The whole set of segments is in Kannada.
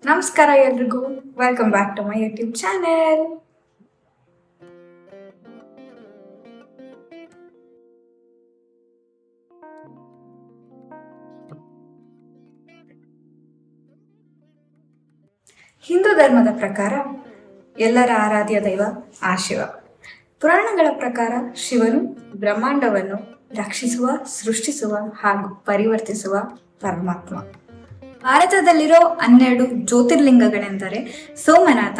ನಮಸ್ಕಾರ ಎಲ್ರಿಗೂ, welcome back to my YouTube channel. Hindu ಧರ್ಮದ ಪ್ರಕಾರ ಎಲ್ಲರ ಆರಾಧ್ಯ ದೈವ ಆ ಶಿವ. ಪುರಾಣಗಳ ಪ್ರಕಾರ ಶಿವನು ಬ್ರಹ್ಮಾಂಡವನ್ನು ರಕ್ಷಿಸುವ, ಸೃಷ್ಟಿಸುವ ಹಾಗೂ ಪರಿವರ್ತಿಸುವ ಪರಮಾತ್ಮ. ಭಾರತದಲ್ಲಿರೋ 12 ಜ್ಯೋತಿರ್ಲಿಂಗಗಳೆಂದರೆ ಸೋಮನಾಥ,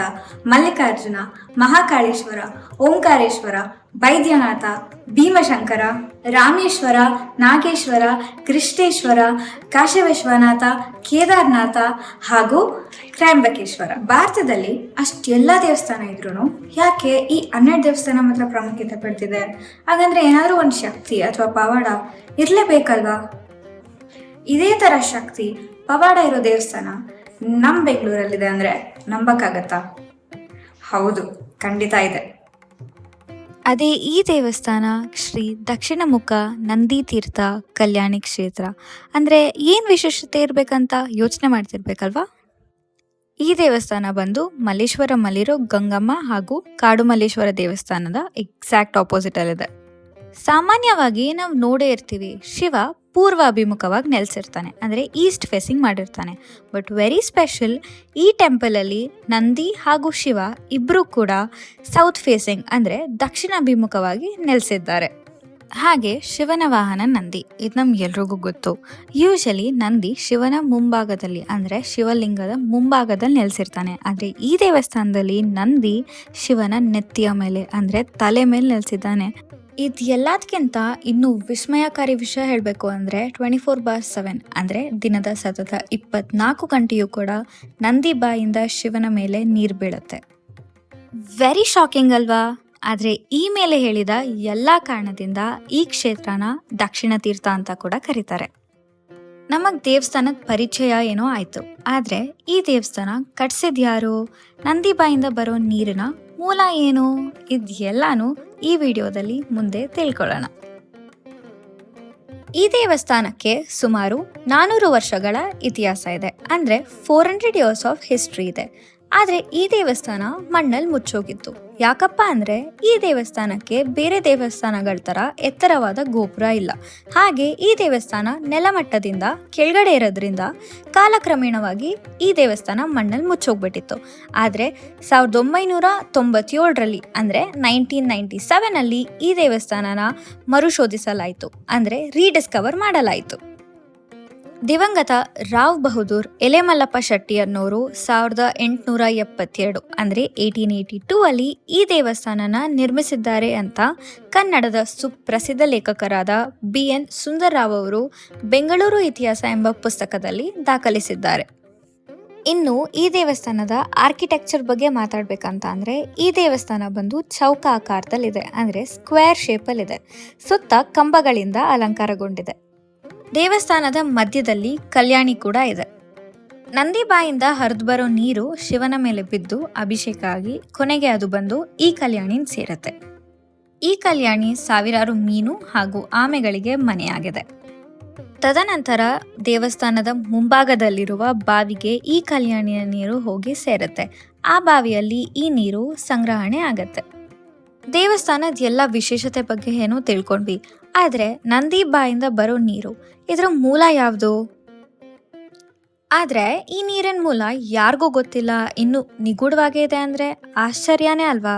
ಮಲ್ಲಿಕಾರ್ಜುನ, ಮಹಾಕಾಳೇಶ್ವರ, ಓಂಕಾರೇಶ್ವರ, ವೈದ್ಯನಾಥ, ಭೀಮಶಂಕರ, ರಾಮೇಶ್ವರ, ನಾಗೇಶ್ವರ, ಕೃಷ್ಣೇಶ್ವರ, ಕಾಶವಿಶ್ವನಾಥ, ಕೇದಾರನಾಥ ಹಾಗೂ ತ್ರಯಂಬಕೇಶ್ವರ. ಭಾರತದಲ್ಲಿ ಅಷ್ಟೆಲ್ಲ ದೇವಸ್ಥಾನ ಇದ್ರೂ ಯಾಕೆ ಈ 12 ದೇವಸ್ಥಾನ ಮಾತ್ರ ಪ್ರಾಮುಖ್ಯತೆ ಪಡೆದಿದೆ? ಹಾಗಂದ್ರೆ ಏನಾದರೂ ಒಂದು ಶಕ್ತಿ ಅಥವಾ ಪವಾಡ ಇರಲೇಬೇಕಲ್ವಾ? ಇದೇ ಥರ ಶಕ್ತಿ ಪವಾಡ ಇರೋ ದೇವಸ್ಥಾನ ನಮ್ಮ ಬೆಂಗಳೂರಲ್ಲಿದೆ ಅಂದರೆ ನಂಬಕ್ಕಾಗತ್ತಾ? ಹೌದು, ಖಂಡಿತ ಇದೆ. ಅದೇ ಈ ದೇವಸ್ಥಾನ ಶ್ರೀ ದಕ್ಷಿಣಮುಖ ನಂದಿ ತೀರ್ಥ ಕಲ್ಯಾಣಿ ಕ್ಷೇತ್ರ. ಅಂದರೆ ಏನು ವಿಶೇಷತೆ ಇರಬೇಕಂತ ಯೋಚನೆ ಮಾಡ್ತಿರ್ಬೇಕಲ್ವಾ? ಈ ದೇವಸ್ಥಾನ ಬಂದು ಮಲ್ಲೇಶ್ವರಮಲ್ಲಿರೋ ಗಂಗಮ್ಮ ಹಾಗೂ ಕಾಡು ಮಲ್ಲೇಶ್ವರ ದೇವಸ್ಥಾನದ ಎಕ್ಸಾಕ್ಟ್ ಆಪೋಸಿಟಲ್ಲಿದೆ. ಸಾಮಾನ್ಯವಾಗಿ ನಾವು ನೋಡೇ ಇರ್ತೀವಿ, ಶಿವ ಪೂರ್ವಾಭಿಮುಖವಾಗಿ ನೆಲೆಸಿರ್ತಾನೆ, ಅಂದರೆ ಈಸ್ಟ್ ಫೇಸಿಂಗ್ ಮಾಡಿರ್ತಾನೆ. ಬಟ್ ವೆರಿ ಸ್ಪೆಷಲ್, ಈ ಟೆಂಪಲಲ್ಲಿ ನಂದಿ ಹಾಗೂ ಶಿವ ಇಬ್ಬರೂ ಕೂಡ ಸೌತ್ ಫೇಸಿಂಗ್ ಅಂದರೆ ದಕ್ಷಿಣಾಭಿಮುಖವಾಗಿ ನೆಲೆಸಿದ್ದಾರೆ. ಹಾಗೆ ಶಿವನ ವಾಹನ ನಂದಿ, ಇದು ನಮ್ಗೆಲ್ರಿಗೂ ಗೊತ್ತು. ಯೂಶಲಿ ನಂದಿ ಶಿವನ ಮುಂಭಾಗದಲ್ಲಿ ಅಂದರೆ ಶಿವಲಿಂಗದ ಮುಂಭಾಗದಲ್ಲಿ ನೆಲೆಸಿರ್ತಾನೆ. ಆದರೆ ಈ ದೇವಸ್ಥಾನದಲ್ಲಿ ನಂದಿ ಶಿವನ ನೆತ್ತಿಯ ಮೇಲೆ ಅಂದರೆ ತಲೆ ಮೇಲೆ ನೆಲೆಸಿದ್ದಾನೆ. ಇದು ಎಲ್ಲದಕ್ಕಿಂತ ಇನ್ನೂ ವಿಸ್ಮಯಕಾರಿ ವಿಷಯ ಹೇಳಬೇಕು ಅಂದರೆ 24/7 ಅಂದರೆ ದಿನದ ಸತತ 24 ಗಂಟೆಯೂ ಕೂಡ ನಂದಿ ಬಾಯಿಂದ ಶಿವನ ಮೇಲೆ ನೀರು ಬೀಳುತ್ತೆ. ವೆರಿ ಶಾಕಿಂಗ್ ಅಲ್ವಾ? ಆದರೆ ಈ ಮೇಲೆ ಹೇಳಿದ ಎಲ್ಲ ಕಾರಣದಿಂದ ಈ ಕ್ಷೇತ್ರನ ದಕ್ಷಿಣ ತೀರ್ಥ ಅಂತ ಕೂಡ ಕರೀತಾರೆ. ನಮಗೆ ದೇವಸ್ಥಾನದ ಪರಿಚಯ ಏನೋ ಆಯಿತು, ಆದರೆ ಈ ದೇವಸ್ಥಾನ ಕಟ್ಸಿದ್ಯಾರು? ನಂದಿ ಬಾಯಿಂದ ಬರೋ ನೀರಿನ ಮೂಲ ಏನು? ಇದೆಲ್ಲಾನು ಈ ವಿಡಿಯೋದಲ್ಲಿ ಮುಂದೆ ತಿಳ್ಕೊಳ್ಳೋಣ. ಈ ದೇವಸ್ಥಾನಕ್ಕೆ ಸುಮಾರು 400 ವರ್ಷಗಳ ಇತಿಹಾಸ ಇದೆ, ಅಂದರೆ 400 ಇಯರ್ಸ್ ಆಫ್ ಹಿಸ್ಟ್ರಿ ಇದೆ. ಆದರೆ ಈ ದೇವಸ್ಥಾನ ಮಣ್ಣಲ್ಲಿ ಮುಚ್ಚೋಗಿತ್ತು. ಯಾಕಪ್ಪ ಅಂದರೆ ಈ ದೇವಸ್ಥಾನಕ್ಕೆ ಬೇರೆ ದೇವಸ್ಥಾನಗಳ ಥರ ಎತ್ತರವಾದ ಗೋಪುರ ಇಲ್ಲ. ಹಾಗೆ ಈ ದೇವಸ್ಥಾನ ನೆಲಮಟ್ಟದಿಂದ ಕೆಳಗಡೆ ಇರೋದ್ರಿಂದ ಕಾಲಕ್ರಮೇಣವಾಗಿ ಈ ದೇವಸ್ಥಾನ ಮಣ್ಣಲ್ಲಿ ಮುಚ್ಚೋಗ್ಬಿಟ್ಟಿತ್ತು. ಆದರೆ 1997ರಲ್ಲಿ ಅಂದರೆ 1997ಲ್ಲಿ ಈ ದೇವಸ್ಥಾನನ ಮರುಶೋಧಿಸಲಾಯಿತು, ಅಂದರೆ ರೀಡಿಸ್ಕವರ್ ಮಾಡಲಾಯಿತು. ದಿವಂಗತ ರಾವ್ ಬಹದ್ದೂರ್ ಎಲೆಮಲ್ಲಪ್ಪ ಶೆಟ್ಟಿ ಅನ್ನೋರು 1872 ಅಂದರೆ 1882 ಅಲ್ಲಿ ಈ ದೇವಸ್ಥಾನನ ನಿರ್ಮಿಸಿದ್ದಾರೆ ಅಂತ ಕನ್ನಡದ ಸುಪ್ರಸಿದ್ಧ ಲೇಖಕರಾದ BN ಸುಂದರರಾವ್ ಅವರು ಬೆಂಗಳೂರು ಇತಿಹಾಸ ಎಂಬ ಪುಸ್ತಕದಲ್ಲಿ ದಾಖಲಿಸಿದ್ದಾರೆ. ಇನ್ನು ಈ ದೇವಸ್ಥಾನದ ಆರ್ಕಿಟೆಕ್ಚರ್ ಬಗ್ಗೆ ಮಾತಾಡಬೇಕಂತ ಅಂದರೆ ಈ ದೇವಸ್ಥಾನ ಬಂದು ಚೌಕ ಆಕಾರದಲ್ಲಿದೆ, ಅಂದರೆ ಸ್ಕ್ವೇರ್ ಶೇಪಲ್ಲಿದೆ. ಸುತ್ತ ಕಂಬಗಳಿಂದ ಅಲಂಕಾರಗೊಂಡಿದೆ. ದೇವಸ್ಥಾನದ ಮಧ್ಯದಲ್ಲಿ ಕಲ್ಯಾಣಿ ಕೂಡ ಇದೆ. ನಂದಿ ಬಾಯಿಂದ ಹರಿದು ಬರೋ ನೀರು ಶಿವನ ಮೇಲೆ ಬಿದ್ದು ಅಭಿಷೇಕ ಆಗಿ ಕೊನೆಗೆ ಅದು ಬಂದು ಈ ಕಲ್ಯಾಣಿನ ಸೇರುತ್ತೆ. ಈ ಕಲ್ಯಾಣಿ ಸಾವಿರಾರು ಮೀನು ಹಾಗೂ ಆಮೆಗಳಿಗೆ ಮನೆಯಾಗಿದೆ. ತದನಂತರ ದೇವಸ್ಥಾನದ ಮುಂಭಾಗದಲ್ಲಿರುವ ಬಾವಿಗೆ ಈ ಕಲ್ಯಾಣಿಯ ನೀರು ಹೋಗಿ ಸೇರುತ್ತೆ. ಆ ಬಾವಿಯಲ್ಲಿ ಈ ನೀರು ಸಂಗ್ರಹಣೆ ಆಗತ್ತೆ. ದೇವಸ್ಥಾನದ ಎಲ್ಲ ವಿಶೇಷತೆ ಬಗ್ಗೆ ಏನೋ ತಿಳ್ಕೊಂಡ್ವಿ, ಆದರೆ ನಂದಿ ಬಾಯಿಂದ ಬರೋ ನೀರು ಇದರ ಮೂಲ ಯಾವುದು? ಆದರೆ ಈ ನೀರಿನ ಮೂಲ ಯಾರಿಗೂ ಗೊತ್ತಿಲ್ಲ, ಇನ್ನು ನಿಗೂಢವಾಗೇ ಇದೆ ಅಂದರೆ ಆಶ್ಚರ್ಯನೇ ಅಲ್ವಾ?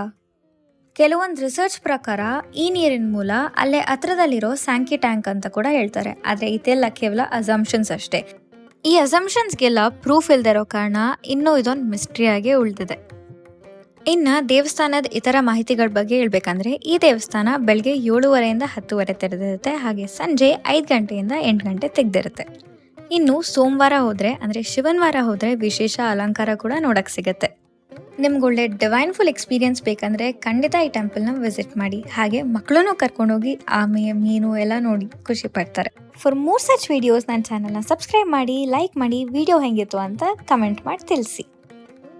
ಕೆಲವೊಂದು ರಿಸರ್ಚ್ ಪ್ರಕಾರ ಈ ನೀರಿನ ಮೂಲ ಅಲ್ಲೇ ಹತ್ರದಲ್ಲಿರೋ ಸ್ಯಾಂಕಿ ಟ್ಯಾಂಕ್ ಅಂತ ಕೂಡ ಹೇಳ್ತಾರೆ. ಆದರೆ ಇದೆಲ್ಲ ಕೇವಲ ಅಸಂಪ್ಷನ್ಸ್ ಅಷ್ಟೇ. ಈ ಅಸಂಪ್ಷನ್ಸ್ಗೆಲ್ಲ ಪ್ರೂಫ್ ಇಲ್ಲದೆ ಇರೋ ಕಾರಣ ಇನ್ನೂ ಇದೊಂದು ಮಿಸ್ಟ್ರಿಯಾಗೇ ಉಳಿದಿದೆ. ಇನ್ನು ದೇವಸ್ಥಾನದ ಇತರ ಮಾಹಿತಿಗಳ ಬಗ್ಗೆ ಹೇಳ್ಬೇಕಂದ್ರೆ ಈ ದೇವಸ್ಥಾನ ಬೆಳಗ್ಗೆ 7:30ಯಿಂದ 10:00 ತೆರೆದಿರುತ್ತೆ. ಹಾಗೆ ಸಂಜೆ 5 ಗಂಟೆಯಿಂದ 8 ಗಂಟೆ ತೆಗೆದಿರುತ್ತೆ. ಇನ್ನು ಸೋಮವಾರ ಹೋದರೆ ಅಂದರೆ ಶಿವನವಾರ ಹೋದರೆ ವಿಶೇಷ ಅಲಂಕಾರ ಕೂಡ ನೋಡಕ್ಕೆ ಸಿಗುತ್ತೆ. ನಿಮ್ಗೊಳ್ಳೆ ಡಿವೈನ್ ಫುಲ್ ಎಕ್ಸ್ಪೀರಿಯನ್ಸ್ ಬೇಕಂದರೆ ಖಂಡಿತ ಈ ಟೆಂಪಲ್ನ ವಿಸಿಟ್ ಮಾಡಿ. ಹಾಗೆ ಮಕ್ಕಳನ್ನೂ ಕರ್ಕೊಂಡೋಗಿ ಆಮೆ ಮೀನು ಎಲ್ಲ ನೋಡಿ ಖುಷಿ ಪಡ್ತಾರೆ. ಫಾರ್ ಮೋರ್ ಸಚ್ ವಿಡಿಯೋಸ್ ನನ್ನ ಚಾನಲ್ನ ಸಬ್ಸ್ಕ್ರೈಬ್ ಮಾಡಿ, ಲೈಕ್ ಮಾಡಿ, ವಿಡಿಯೋ ಹೆಂಗಿತ್ತು ಅಂತ ಕಮೆಂಟ್ ಮಾಡಿ ತಿಳಿಸಿ.